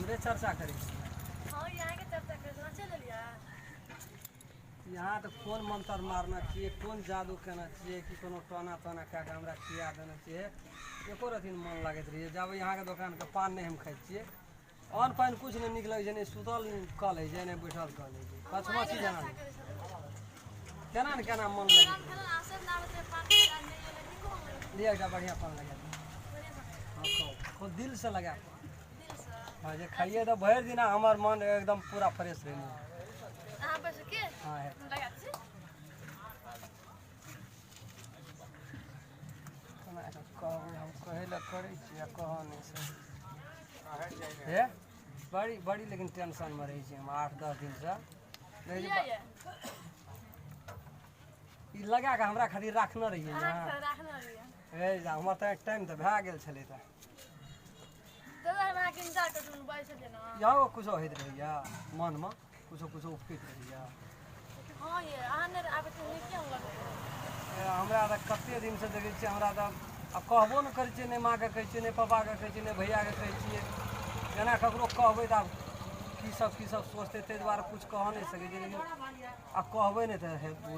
हमरे चर्चा करी। हां यहाँ के चर्चा करना चल लिया। यहाँ तो कौन मंत्र मारना चाहिए, कौन जादू करना चाहिए कि कोनो टोना टोना क्या हमरा खिया देना चाहिए, एको रती मन लागत रही। जब यहाँ के दुकान के पान नहीं हम खाई छे, अन्न पान कुछ नहीं निकल जे सुतल कल है जे बैठल कल है पचमा चीज जाना केना न केना मन लगे लिया एक बढ़िया पान लगा खुद दिल से लगा हाँ जे खाइए तो भर दिन हमार मन एकदम पूरा फ्रेश रही। हाँ है हम कहे ला करे कह नहीं सर बड़ी बड़ी लेकिन टेंशन में रही हम 8-10 दिन से लगा के हमरा खातिर रखना रहिए हमार तो एक टाइम तो भए गेल छलै त यहाँ कुछ होइत रहैया मन में कुछ उपकित रहैया हमरा तो कते दिन से देखे छियै हमरा तो अब कहबो न करै छियै नहीं माँ के कहै छियै नहीं पापा के कहै छियै नहीं भैया के कहै छियै जेना ककरो कहबै त की सब सोचते ताहि दुआरे कुछ कह नहीं सकै छै लेकिन अब कहबै नहीं तो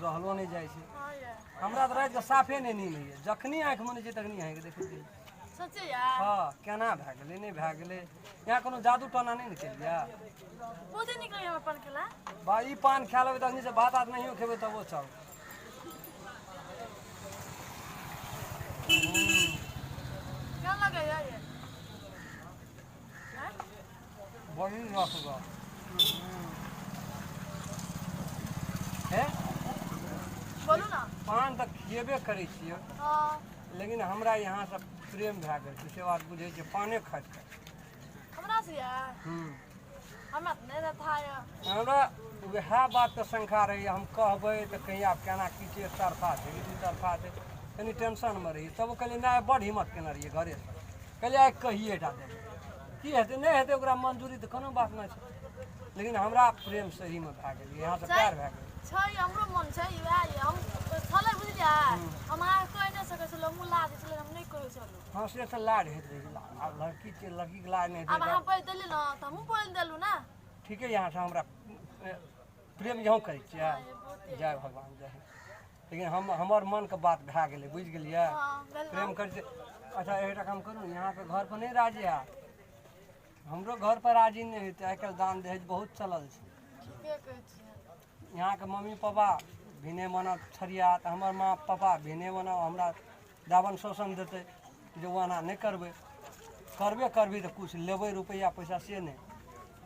रहलो नहीं जाइ छै हमरा तो रात के साफे नहीं नींद होइए जखनी आँखि मुनै छै तखनी आँखि देखै छियै हाँ केना भए गेलै नहीं भए गेलै यहाँ कोनो जादू टोना नहीं निकल गया बा ई पान खा लेबै तखनी से भात नहियो खेबै तबो चल बड़ी रखगा है बोलू ना पान तो खेबे करै छियै लेकिन हमरा यहाँ से प्रेम भए गेल से बात बुझे छै पाने खाइत हमरा से हमरा नहीं रहता है हमरा वह बात के शंका रही हम कहबै तो कहीं आप केना की छै तरफा छै दू तरफा छै कनी टेंशन में रही तब कहलिए नहीं बड़ हिम्मत केने रहिए घरे से कहलिए आइ कहिए टा दे की हेतै नहीं हेतै ओकरा मंजूरी तो कोनो बात नहीं छै लेकिन हमरा प्रेम सही में भए गेल यहाँ से प्यार भए गेल छै हमरो मन छै हम छलै बुझलियै हम अहाँ कहि नहि सकै छलौ मुला जे छलै हम नहि कहै छलौ हाँ से तो लाड हेत रही अब लड़की के लाड नहीं अब अहाँ बोल देली ना त हमहू बोल देलु ना ठीक है यहाँ से हमरा प्रेम यहाँ करै छियै जय भगवान जय लेकिन हमर मन के बात भए गेलै बुझ गेलियै प्रेम करै छै अच्छा एकटा काम करू यहाँ के घर पर नहीं राजी है हमरो घर पर राजी नहीं हेतै आइ काल्हि दान दहेज बहुत चलल छै ठीके कहै छियै यहाँ के मम्मी पापा भी नहीं मानत छड़िया तो हमार माँ पापा भी नहीं मानब हमरा दावन शोषण देते जो वाना नहीं करबे तो कुछ लेबै रुपया पैसा से नहीं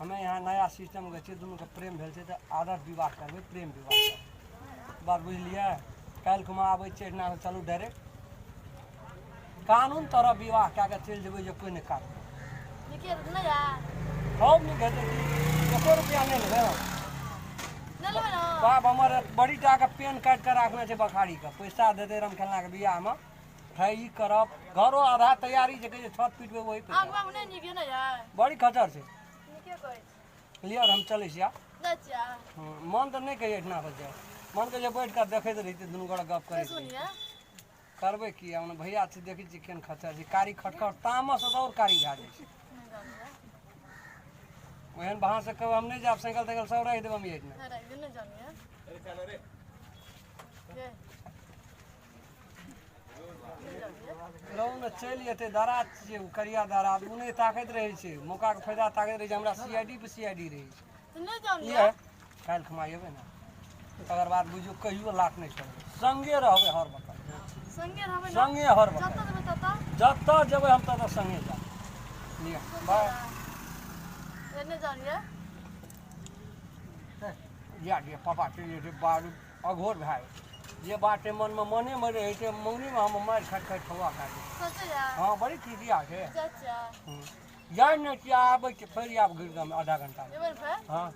हमें यहाँ नया सिस्टम के छै दुनू के प्रेम भेल छै तो आदत विवाह करबै प्रेम विवाह बात बुझलियै काल्हि खुमा आबै छै ना चलू डायरेक्ट कानून तरह विवाह कए के चलि जेबै जे कोई नहीं काटतै हम नहीं घेतै एको रुपया नहीं लेबै बाप हमार बड़ी टा के पेन काट के रखना है बखारी का पैसा देते रम खेलना के बियाह में है ई करब घरो आधा तैयारी जे छत पीटबे वही बड़ी खचर छै क्लियर हम चले छिया मन तो नहीं कहिए इतना हो जाए मन के जे बैठ कर देखैत रहिते दुनू गोड़ा गप करे करबै की हम भैया से देखै छी केन खचर छै कारी खटखट तामस और कारी भए जाइ छै ओहन वहाँ से कब हम नहीं जाब साइकिल ताइकिल सब रख देब हम ये लो न चल जेतै दराज छै करिया दराज उ नहीं ताकैत रहै छै मौका के फायदा ताकैत रहै छै हमरा सीआईडी पे सीआईडी रहै छै ये काल्हि खमा एबै ना तकर बाद बुझियो कहियो लाख नहीं छोड़बै संगे रहबै हर वक्त संगे हर वक्त जतऽ जेबै हम ततऽ संगे जाब लिया बाय या पापा चलिए बारू अघोर भाई ये बाटे मन में मने में रहे थे मंगनी में हम मार खट खवा खा हाँ बड़ी खिसिया है जाए नहीं कि आबे फिर आब गिर आधा घंटा हाँ